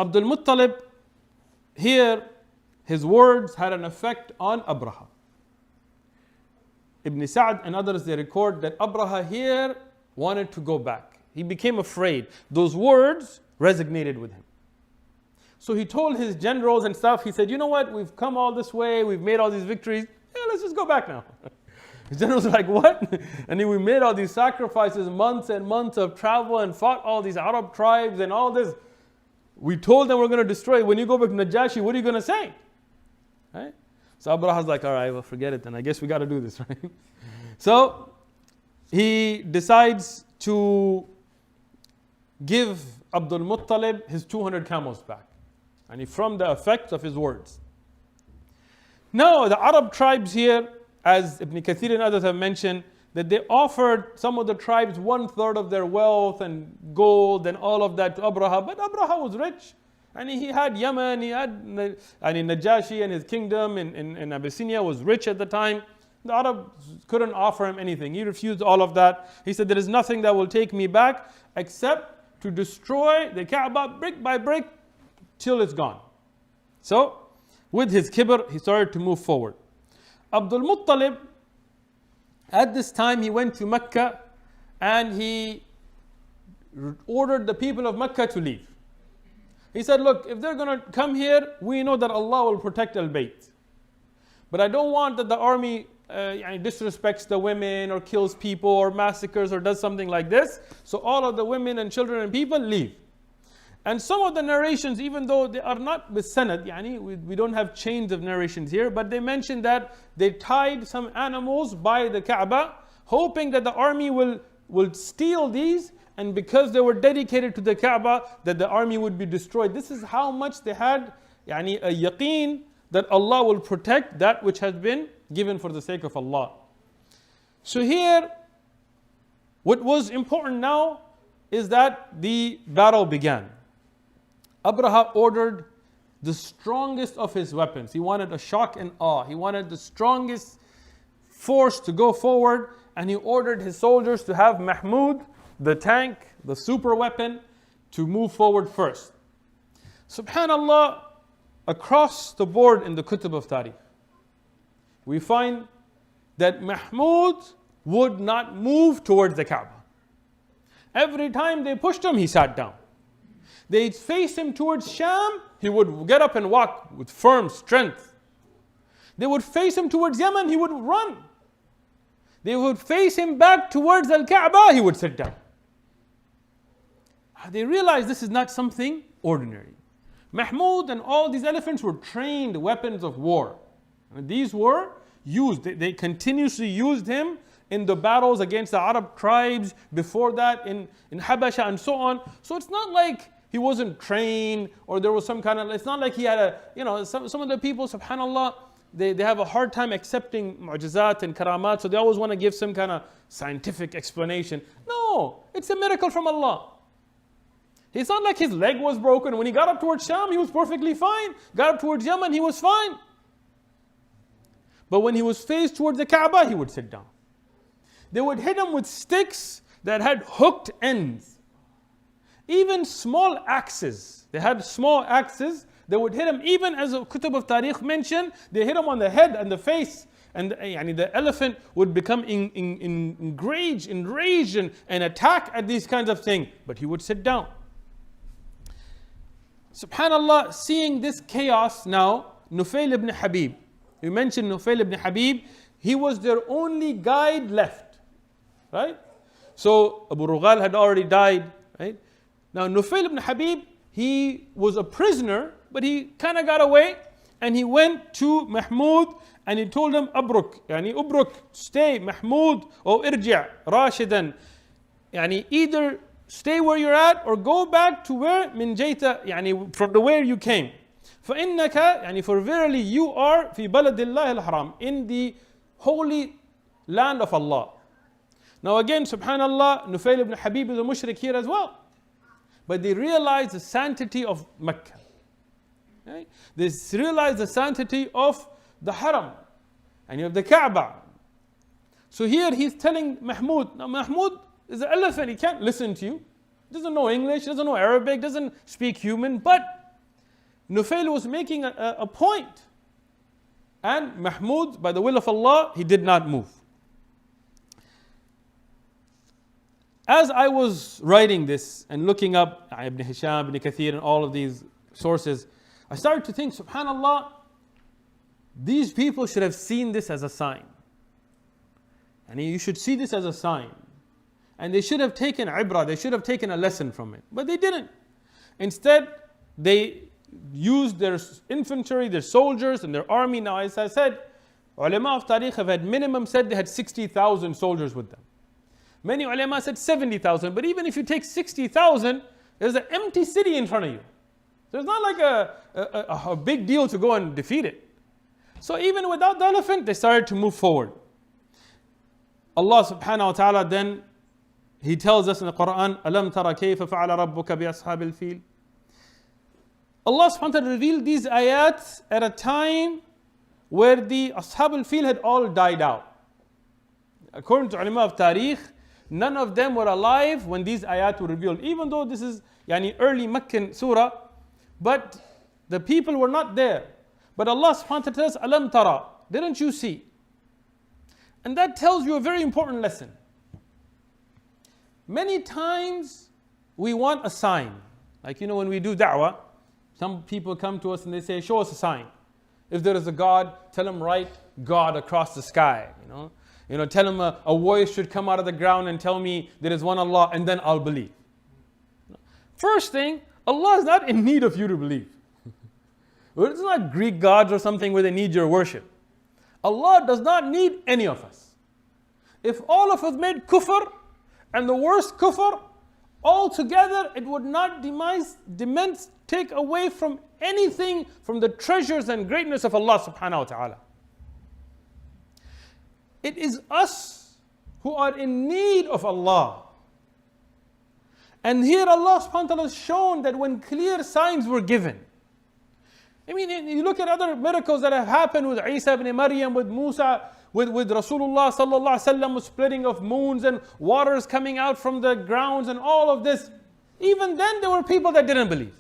Abdul Muttalib, here, his words had an effect on Abraha. Ibn Sa'd and others, they record that Abraha here wanted to go back. He became afraid. Those words resonated with him. So he told his generals and stuff, he said, you know what, we've come all this way, we've made all these victories, yeah, let's just go back now. His generals were like, what? And we made all these sacrifices, months and months of travel and fought all these Arab tribes and all this. We told them we're going to destroy. When you go back to Najashi, what are you going to say? Right? So Abraha's like, all right, well, forget it then. I guess we got to do this, right? So he decides to give Abdul Muttalib his 200 camels back. And from the effect of his words. Now, the Arab tribes here, as Ibn Kathir and others have mentioned, that they offered some of the tribes 1/3 of their wealth and gold and all of that to Abraha. But Abraha was rich. And he had Yemen, he had Najashi and his kingdom in Abyssinia was rich at the time. The Arabs couldn't offer him anything. He refused all of that. He said, there is nothing that will take me back except to destroy the Kaaba brick by brick till it's gone. So, with his kibr, he started to move forward. Abdul Muttalib, at this time he went to Mecca and he ordered the people of Mecca to leave. He said, look, if they're going to come here, we know that Allah will protect Al-Bayt. But I don't want that the army disrespects the women or kills people or massacres or does something like this. So all of the women and children and people leave. And some of the narrations, even though they are not with sanad, we don't have chains of narrations here, but they mention that they tied some animals by the Kaaba, hoping that the army will steal these, and because they were dedicated to the Kaaba, that the army would be destroyed. This is how much they had a yaqeen that Allah will protect that which has been given for the sake of Allah. So here, what was important now is that the battle began. Abraha ordered the strongest of his weapons. He wanted a shock and awe. He wanted the strongest force to go forward, and he ordered his soldiers to have Mahmud, the tank, the super weapon, to move forward first. Subhanallah, across the board in the Kutub of Tarikh, we find that Mahmud would not move towards the Kaaba. Every time they pushed him, he sat down. They'd face him towards Sham, he would get up and walk with firm strength. They would face him towards Yemen, he would run. They would face him back towards Al-Kaaba, he would sit down. They realized this is not something ordinary. Mahmud and all these elephants were trained weapons of war. And these were used, they continuously used him in the battles against the Arab tribes, before that in Habasha and so on. So it's not like he wasn't trained or there was some kind of, it's not like he had some of the people, subhanAllah, they have a hard time accepting mu'jizat and karamat, so they always want to give some kind of scientific explanation. No, it's a miracle from Allah. It's not like his leg was broken. When he got up towards Sham, he was perfectly fine. Got up towards Yemen, he was fine. But when he was faced towards the Kaaba, he would sit down. They would hit him with sticks that had hooked ends. Even small axes. They had small axes. They would hit him, even as the Kutub of Tarikh mentioned, they hit him on the head and the face. And the elephant would become enraged and attack at these kinds of things. But he would sit down. SubhanAllah, seeing this chaos now, Nufayl ibn Habib. We mentioned Nufayl ibn Habib. He was their only guide left. Right? So Abu Rughal had already died. Right? Now Nufayl ibn Habib, he was a prisoner, but he kind of got away. And he went to Mahmud and he told him, Ubruk, stay, Mahmud, or irji' rashidan. Either stay where you're at or go back to where min jayta, from the where you came. فإنك, for verily you are في بلد الله الحرام, in the holy land of Allah. Now again, subhanallah, Nufayl ibn Habib is a mushrik here as well. But they realized the sanctity of Mecca. Okay? They realized the sanctity of the Haram and you have the Kaaba. So here he's telling Mahmud, now Mahmud is an elephant, he can't listen to you. Doesn't know English, doesn't know Arabic, doesn't speak human, but Nufayl was making a point. And Mahmud, by the will of Allah, he did not move. As I was writing this and looking up Ibn Hisham, Ibn Kathir and all of these sources, I started to think, subhanAllah, these people should have seen this as a sign. And you should see this as a sign. And they should have taken ibrah, they should have taken a lesson from it. But they didn't. Instead, they used their infantry, their soldiers and their army. Now as I said, ulama of tariq have had minimum said they had 60,000 soldiers with them. Many ulama said 70,000, but even if you take 60,000, there's an empty city in front of you. So it's not like a big deal to go and defeat it. So even without the elephant, they started to move forward. Allah subhanahu wa ta'ala then, He tells us in the Quran, أَلَمْ تَرَ كَيْفَ فَعَلَ رَبُّكَ بِأَصْحَابِ الْفِيلِ. Allah subhanahu wa ta'ala revealed these ayats at a time where the Ashab al-Fil had all died out. According to ulama of tariq, none of them were alive when these ayat were revealed. Even though this is early Meccan surah, but the people were not there. But Allah subhanahu wa ta'ala says, Alam tara, didn't you see? And that tells you a very important lesson. Many times we want a sign. Like when we do da'wah, some people come to us and they say, show us a sign. If there is a God, tell him write God across the sky. Tell him a voice should come out of the ground and tell me there is one Allah, and then I'll believe. First thing, Allah is not in need of you to believe. It's not Greek gods or something where they need your worship. Allah does not need any of us. If all of us made kufr, and the worst kufr, altogether it would not take away from anything from the treasures and greatness of Allah subhanahu wa ta'ala. It is us who are in need of Allah. And here Allah subhanahu wa ta'ala has shown that when clear signs were given. You look at other miracles that have happened with Isa ibn Maryam, with Musa, with Rasulullah sallallahu alaihi wasallam, with splitting of moons and waters coming out from the grounds and all of this. Even then there were people that didn't believe.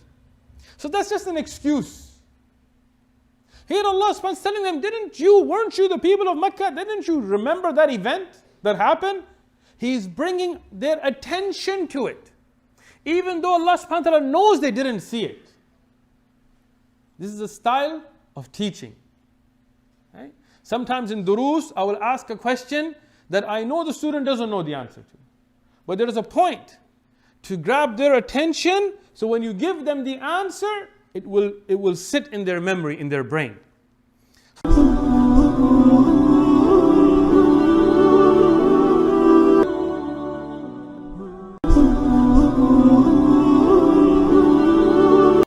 So that's just an excuse. Here Allah subhanahu wa ta'ala is telling them, weren't you the people of Mecca? Didn't you remember that event that happened? He's bringing their attention to it. Even though Allah subhanahu wa ta'ala knows they didn't see it. This is a style of teaching. Right? Sometimes in durus, I will ask a question that I know the student doesn't know the answer to. But there is a point to grab their attention, so when you give them the answer, it will sit in their memory, in their brain.